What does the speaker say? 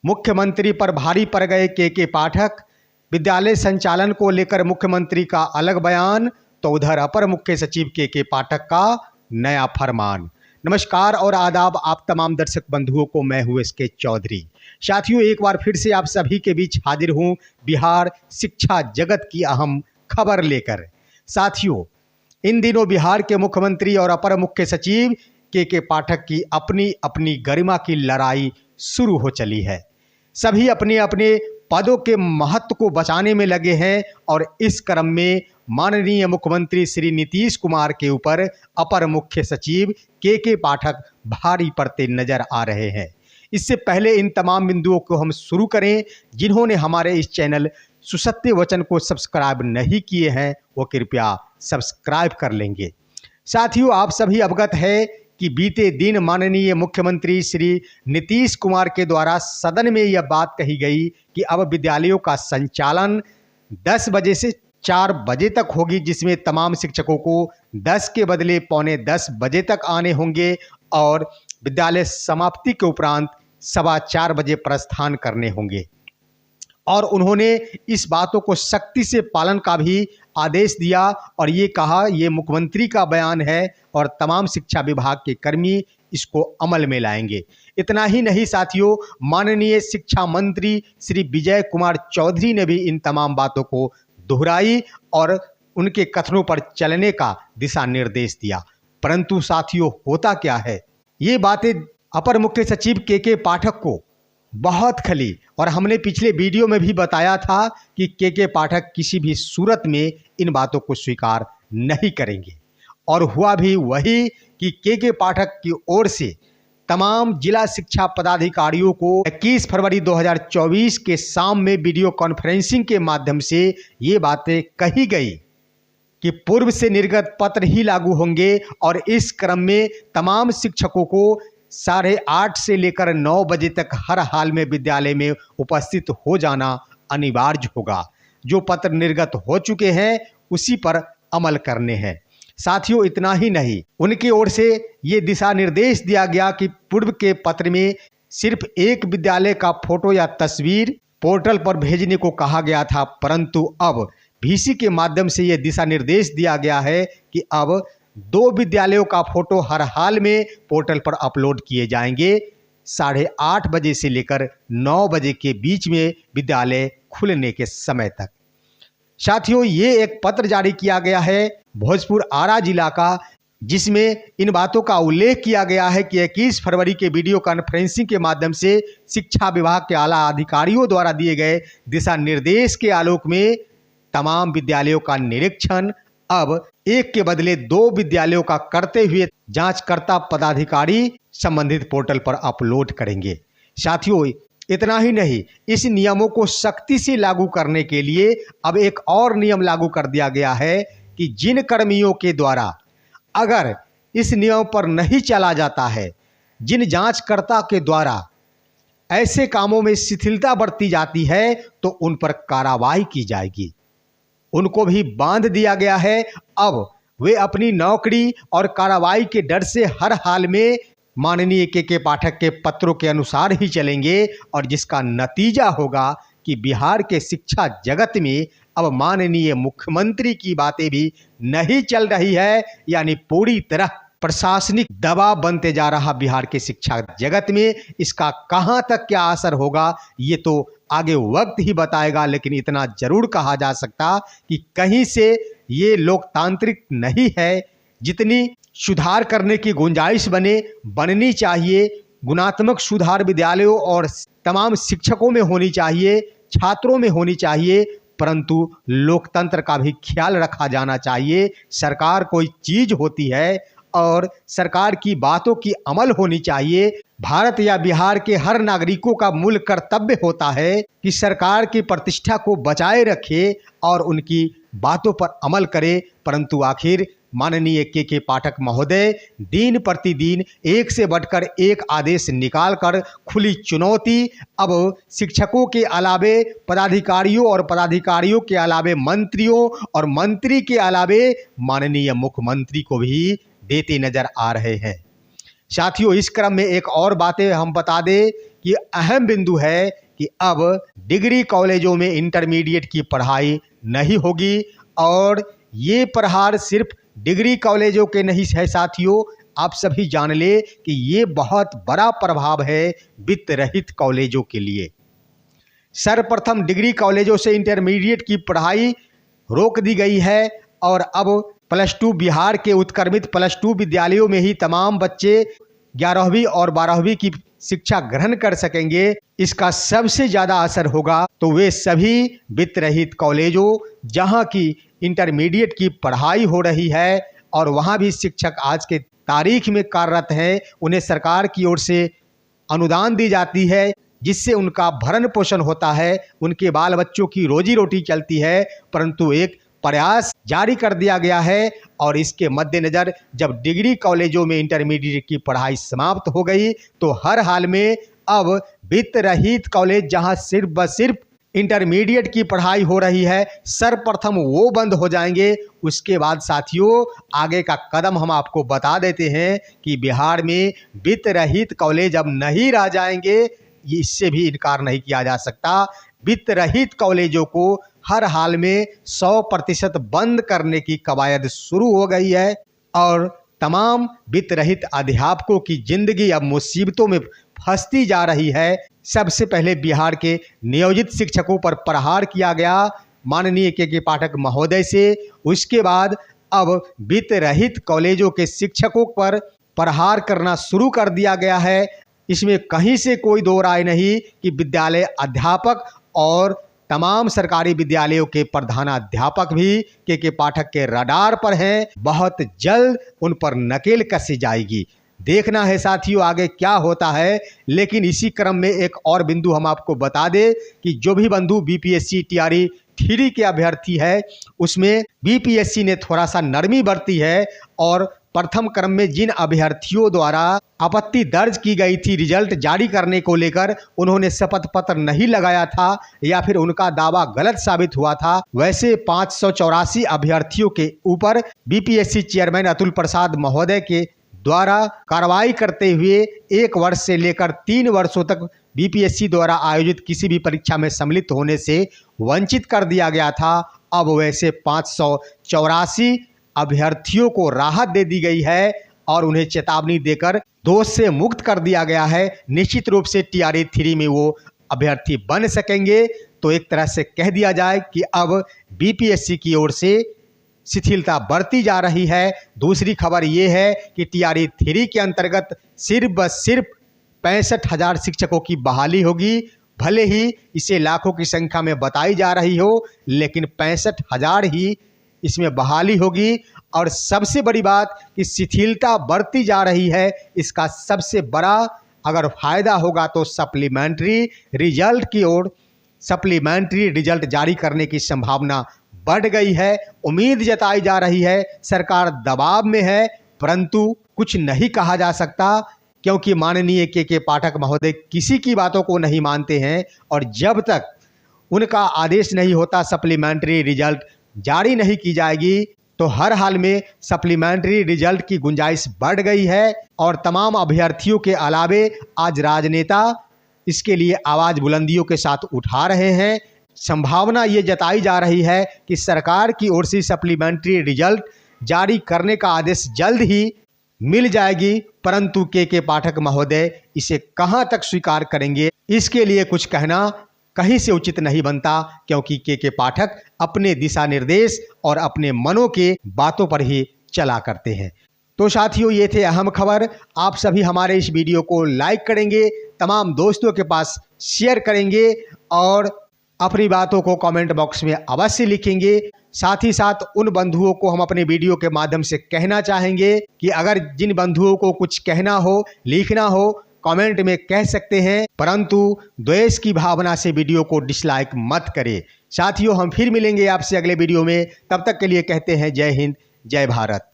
मुख्यमंत्री पर भारी पड़ गए के पाठक। विद्यालय संचालन को लेकर मुख्यमंत्री का अलग बयान, तो उधर अपर मुख्य सचिव के पाठक का नया फरमान। नमस्कार और आदाब आप तमाम दर्शक बंधुओं को, मैं हूं एसके चौधरी। साथियों, एक बार फिर से आप सभी के बीच हाजिर हूं बिहार शिक्षा जगत की अहम खबर लेकर। साथियों, इन दिनों बिहार के मुख्यमंत्री और अपर मुख्य सचिव के पाठक की अपनी अपनी गरिमा की लड़ाई शुरू हो चली है। सभी अपने अपने पदों के महत्व को बचाने में लगे हैं और इस क्रम में माननीय मुख्यमंत्री श्री नीतीश कुमार के ऊपर अपर मुख्य सचिव के पाठक भारी पड़ते नजर आ रहे हैं। इससे पहले इन तमाम बिंदुओं को हम शुरू करें। जिन्होंने हमारे इस चैनल सुसत्य वचन को सब्सक्राइब नहीं किए हैं वो कृपया सब्सक्राइब कर लेंगे। साथियों, आप सभी अवगत है कि बीते दिन माननीय मुख्यमंत्री श्री नीतीश कुमार के द्वारा सदन में यह बात कही गई कि अब विद्यालयों का संचालन 10 बजे से 4 बजे तक होगी, जिसमें तमाम शिक्षकों को 10 के बदले 9:45 बजे तक आने होंगे और विद्यालय समाप्ति के उपरांत 4:15 बजे प्रस्थान करने होंगे। और उन्होंने इस बातों को सख्ती से पालन का भी आदेश दिया और ये कहा, ये मुख्यमंत्री का बयान है और तमाम शिक्षा विभाग के कर्मी इसको अमल में लाएंगे। इतना ही नहीं साथियों, माननीय शिक्षा मंत्री श्री विजय कुमार चौधरी ने भी इन तमाम बातों को दोहराई और उनके कथनों पर चलने का दिशा निर्देश दिया। परंतु साथियों, होता क्या है, ये बातें अपर मुख्य सचिव के पाठक को बहुत खली और हमने पिछले वीडियो में भी बताया था कि के पाठक किसी भी सूरत में इन बातों को स्वीकार नहीं करेंगे। और हुआ भी वही कि के पाठक की ओर से तमाम जिला शिक्षा पदाधिकारियों को 21 फरवरी 2024 के शाम में वीडियो कॉन्फ्रेंसिंग के माध्यम से ये बातें कही गई कि पूर्व से निर्गत पत्र ही लागू होंगे और इस क्रम में तमाम शिक्षकों को 8:30 से लेकर 9 बजे तक हर हाल में विद्यालय में उपस्थित हो जाना अनिवार्य होगा। जो पत्र निर्गत हो चुके हैं उसी पर अमल करने हैं। साथियों, इतना ही नहीं, उनकी ओर से ये दिशा निर्देश दिया गया कि पूर्व के पत्र में सिर्फ एक विद्यालय का फोटो या तस्वीर पोर्टल पर भेजने को कहा गया था, परंतु अब VC के माध्यम से ये दिशा निर्देश दिया गया है कि अब 2 विद्यालयों का फोटो हर हाल में पोर्टल पर अपलोड किए जाएंगे 8:30 बजे से लेकर 9 बजे के बीच में विद्यालय खुलने के समय तक। साथियों, ये एक पत्र जारी किया गया है भोजपुर आरा जिला का, जिसमें इन बातों का उल्लेख किया गया है कि 21 फरवरी के वीडियो कॉन्फ्रेंसिंग के माध्यम से शिक्षा विभाग के आला अधिकारियों द्वारा दिए गए दिशा निर्देश के आलोक में तमाम विद्यालयों का निरीक्षण अब 1 के बदले 2 विद्यालयों का करते हुए जांचकर्ता पदाधिकारी संबंधित पोर्टल पर अपलोड करेंगे। साथियों, इतना ही नहीं, इस नियमों को सख्ती से लागू करने के लिए अब एक और नियम लागू कर दिया गया है कि जिन कर्मियों के द्वारा अगर इस नियम पर नहीं चला जाता है, जिन जांचकर्ता के द्वारा ऐसे कामों में शिथिलता बरती जाती है, तो उन पर कार्रवाई की जाएगी। उनको भी बांध दिया गया है। अब वे अपनी नौकरी और कार्रवाई के डर से हर हाल में माननीय के पाठक के पत्रों के अनुसार ही चलेंगे और जिसका नतीजा होगा कि बिहार के शिक्षा जगत में अब माननीय मुख्यमंत्री की बातें भी नहीं चल रही है, यानी पूरी तरह प्रशासनिक दबाव बनते जा रहा बिहार के शिक्षा जगत में। इसका कहां तक क्या असर होगा ये तो आगे वक्त ही बताएगा, लेकिन इतना जरूर कहा जा सकता कि कहीं से ये लोकतांत्रिक नहीं है। जितनी सुधार करने की गुंजाइश बननी चाहिए, गुणात्मक सुधार विद्यालयों और तमाम शिक्षकों में होनी चाहिए, छात्रों में होनी चाहिए, परंतु लोकतंत्र का भी ख्याल रखा जाना चाहिए। सरकार कोई चीज होती है और सरकार की बातों की अमल होनी चाहिए। भारत या बिहार के हर नागरिकों का मूल कर्तव्य होता है कि सरकार की प्रतिष्ठा को बचाए रखे और उनकी बातों पर अमल करे, परंतु आखिर माननीय के पाठक महोदय दिन प्रतिदिन एक से बढ़कर एक आदेश निकालकर खुली चुनौती अब शिक्षकों के अलावे पदाधिकारियों और पदाधिकारियों के अलावे मंत्रियों और मंत्री के अलावे माननीय मुख्यमंत्री को भी देते नजर आ रहे हैं। साथियों, इस क्रम में एक और बातें हम बता दें कि अहम बिंदु है कि अब डिग्री कॉलेजों में इंटरमीडिएट की पढ़ाई नहीं होगी। और ये प्रहार सिर्फ डिग्री कॉलेजों के नहीं है साथियों, आप सभी जान ले कि ये बहुत बड़ा प्रभाव है वित्त रहित कॉलेजों के लिए। सर्वप्रथम डिग्री कॉलेजों से इंटरमीडिएट की पढ़ाई रोक दी गई है और अब +2 बिहार के उत्क्रमित +2 विद्यालयों में ही तमाम बच्चे 11वीं और 12वीं की शिक्षा ग्रहण कर सकेंगे। इसका सबसे ज़्यादा असर होगा तो वे सभी वित्त रहित कॉलेजों जहां की इंटरमीडिएट की पढ़ाई हो रही है और वहां भी शिक्षक आज के तारीख में कार्यरत हैं, उन्हें सरकार की ओर से अनुदान दी जाती है जिससे उनका भरण पोषण होता है, उनके बाल बच्चों की रोजी रोटी चलती है। परंतु एक प्रयास जारी कर दिया गया है और इसके मद्देनज़र जब डिग्री कॉलेजों में इंटरमीडिएट की पढ़ाई समाप्त हो गई तो हर हाल में अब वित्त रहित कॉलेज जहां सिर्फ व सिर्फ इंटरमीडिएट की पढ़ाई हो रही है, सर्वप्रथम वो बंद हो जाएंगे। उसके बाद साथियों आगे का कदम हम आपको बता देते हैं कि बिहार में वित्त रहित कॉलेज अब नहीं रह जाएंगे, इससे भी इनकार नहीं किया जा सकता। वित्त रहित कॉलेजों को हर हाल में 100% बंद करने की कवायद शुरू हो गई है और तमाम वित्त रहित अध्यापकों की जिंदगी अब मुसीबतों में फंसती जा रही है। सबसे पहले बिहार के नियोजित शिक्षकों पर प्रहार किया गया माननीय के पाठक महोदय से। उसके बाद अब वित्त रहित कॉलेजों के शिक्षकों पर प्रहार करना शुरू कर दिया गया है। इसमें कहीं से कोई दो राय नहीं कि विद्यालय अध्यापक और तमाम सरकारी विद्यालयों के प्रधानाध्यापक भी के पाठक के रडार पर हैं। बहुत जल्द उन पर नकेल कसी जाएगी। देखना है साथियों आगे क्या होता है। लेकिन इसी क्रम में एक और बिंदु हम आपको बता दें कि जो भी बंधु बीपीएससी टीआरई 3 के अभ्यर्थी है उसमें बीपीएससी ने थोड़ा सा नरमी बरती है और प्रथम क्रम में जिन अभ्यर्थियों द्वारा आपत्ति दर्ज की गई थी रिजल्ट जारी करने को लेकर, उन्होंने शपथ पत्र नहीं लगाया था या फिर उनका दावा गलत साबित हुआ था, वैसे 584 अभ्यर्थियों के ऊपर बीपीएससी चेयरमैन अतुल प्रसाद महोदय के द्वारा कार्रवाई करते हुए 1 वर्ष से लेकर 3 वर्षों तक बीपीएससी द्वारा आयोजित किसी भी परीक्षा में सम्मिलित होने से वंचित कर दिया गया था। अब वैसे 584 अभ्यर्थियों को राहत दे दी गई है और उन्हें चेतावनी देकर दोष से मुक्त कर दिया गया है। निश्चित रूप से टीआरई 3 में वो अभ्यर्थी बन सकेंगे। तो एक तरह से कह दिया जाए कि अब बीपीएससी की ओर से शिथिलता बढ़ती जा रही है। दूसरी खबर ये है कि टीआरई 3 के अंतर्गत सिर्फ 65,000 शिक्षकों की बहाली होगी। भले ही इसे लाखों की संख्या में बताई जा रही हो, लेकिन 65,000 ही इसमें बहाली होगी। और सबसे बड़ी बात कि शिथिलता बढ़ती जा रही है, इसका सबसे बड़ा अगर फायदा होगा तो सप्लीमेंट्री रिजल्ट की ओर, सप्लीमेंट्री रिजल्ट जारी करने की संभावना बढ़ गई है। उम्मीद जताई जा रही है, सरकार दबाव में है, परंतु कुछ नहीं कहा जा सकता क्योंकि माननीय के पाठक महोदय किसी की बातों को नहीं मानते हैं और जब तक उनका आदेश नहीं होता सप्लीमेंट्री रिजल्ट जारी नहीं की जाएगी तो हर हाल में सप्लीमेंट्री रिजल्ट की गुंजाइश बढ़ गई है। और तमाम अभ्यर्थियों के अलावे आज राजनेता इसके लिए आवाज़ बुलंदियों के साथ उठा रहे हैं। संभावना ये जताई जा रही है कि सरकार की ओर से सप्लीमेंट्री रिजल्ट जारी करने का आदेश जल्द ही मिल जाएगी, परंतु के पाठक महोदय इसे कहां तक स्वीकार करेंगे इसके लिए कुछ कहना कहीं से उचित नहीं बनता, क्योंकि के पाठक अपने दिशा निर्देश और अपने मनों के बातों पर ही चला करते हैं। तो साथियों ये थे अहम खबर। आप सभी हमारे इस वीडियो को लाइक करेंगे, तमाम दोस्तों के पास शेयर करेंगे और अपनी बातों को कमेंट बॉक्स में अवश्य लिखेंगे। साथ ही साथ उन बंधुओं को हम अपने वीडियो के माध्यम से कहना चाहेंगे कि अगर जिन बंधुओं को कुछ कहना हो, लिखना हो, कमेंट में कह सकते हैं, परंतु द्वेष की भावना से वीडियो को डिसलाइक मत करें। साथियों हम फिर मिलेंगे आपसे अगले वीडियो में, तब तक के लिए कहते हैं जय हिंद, जय भारत।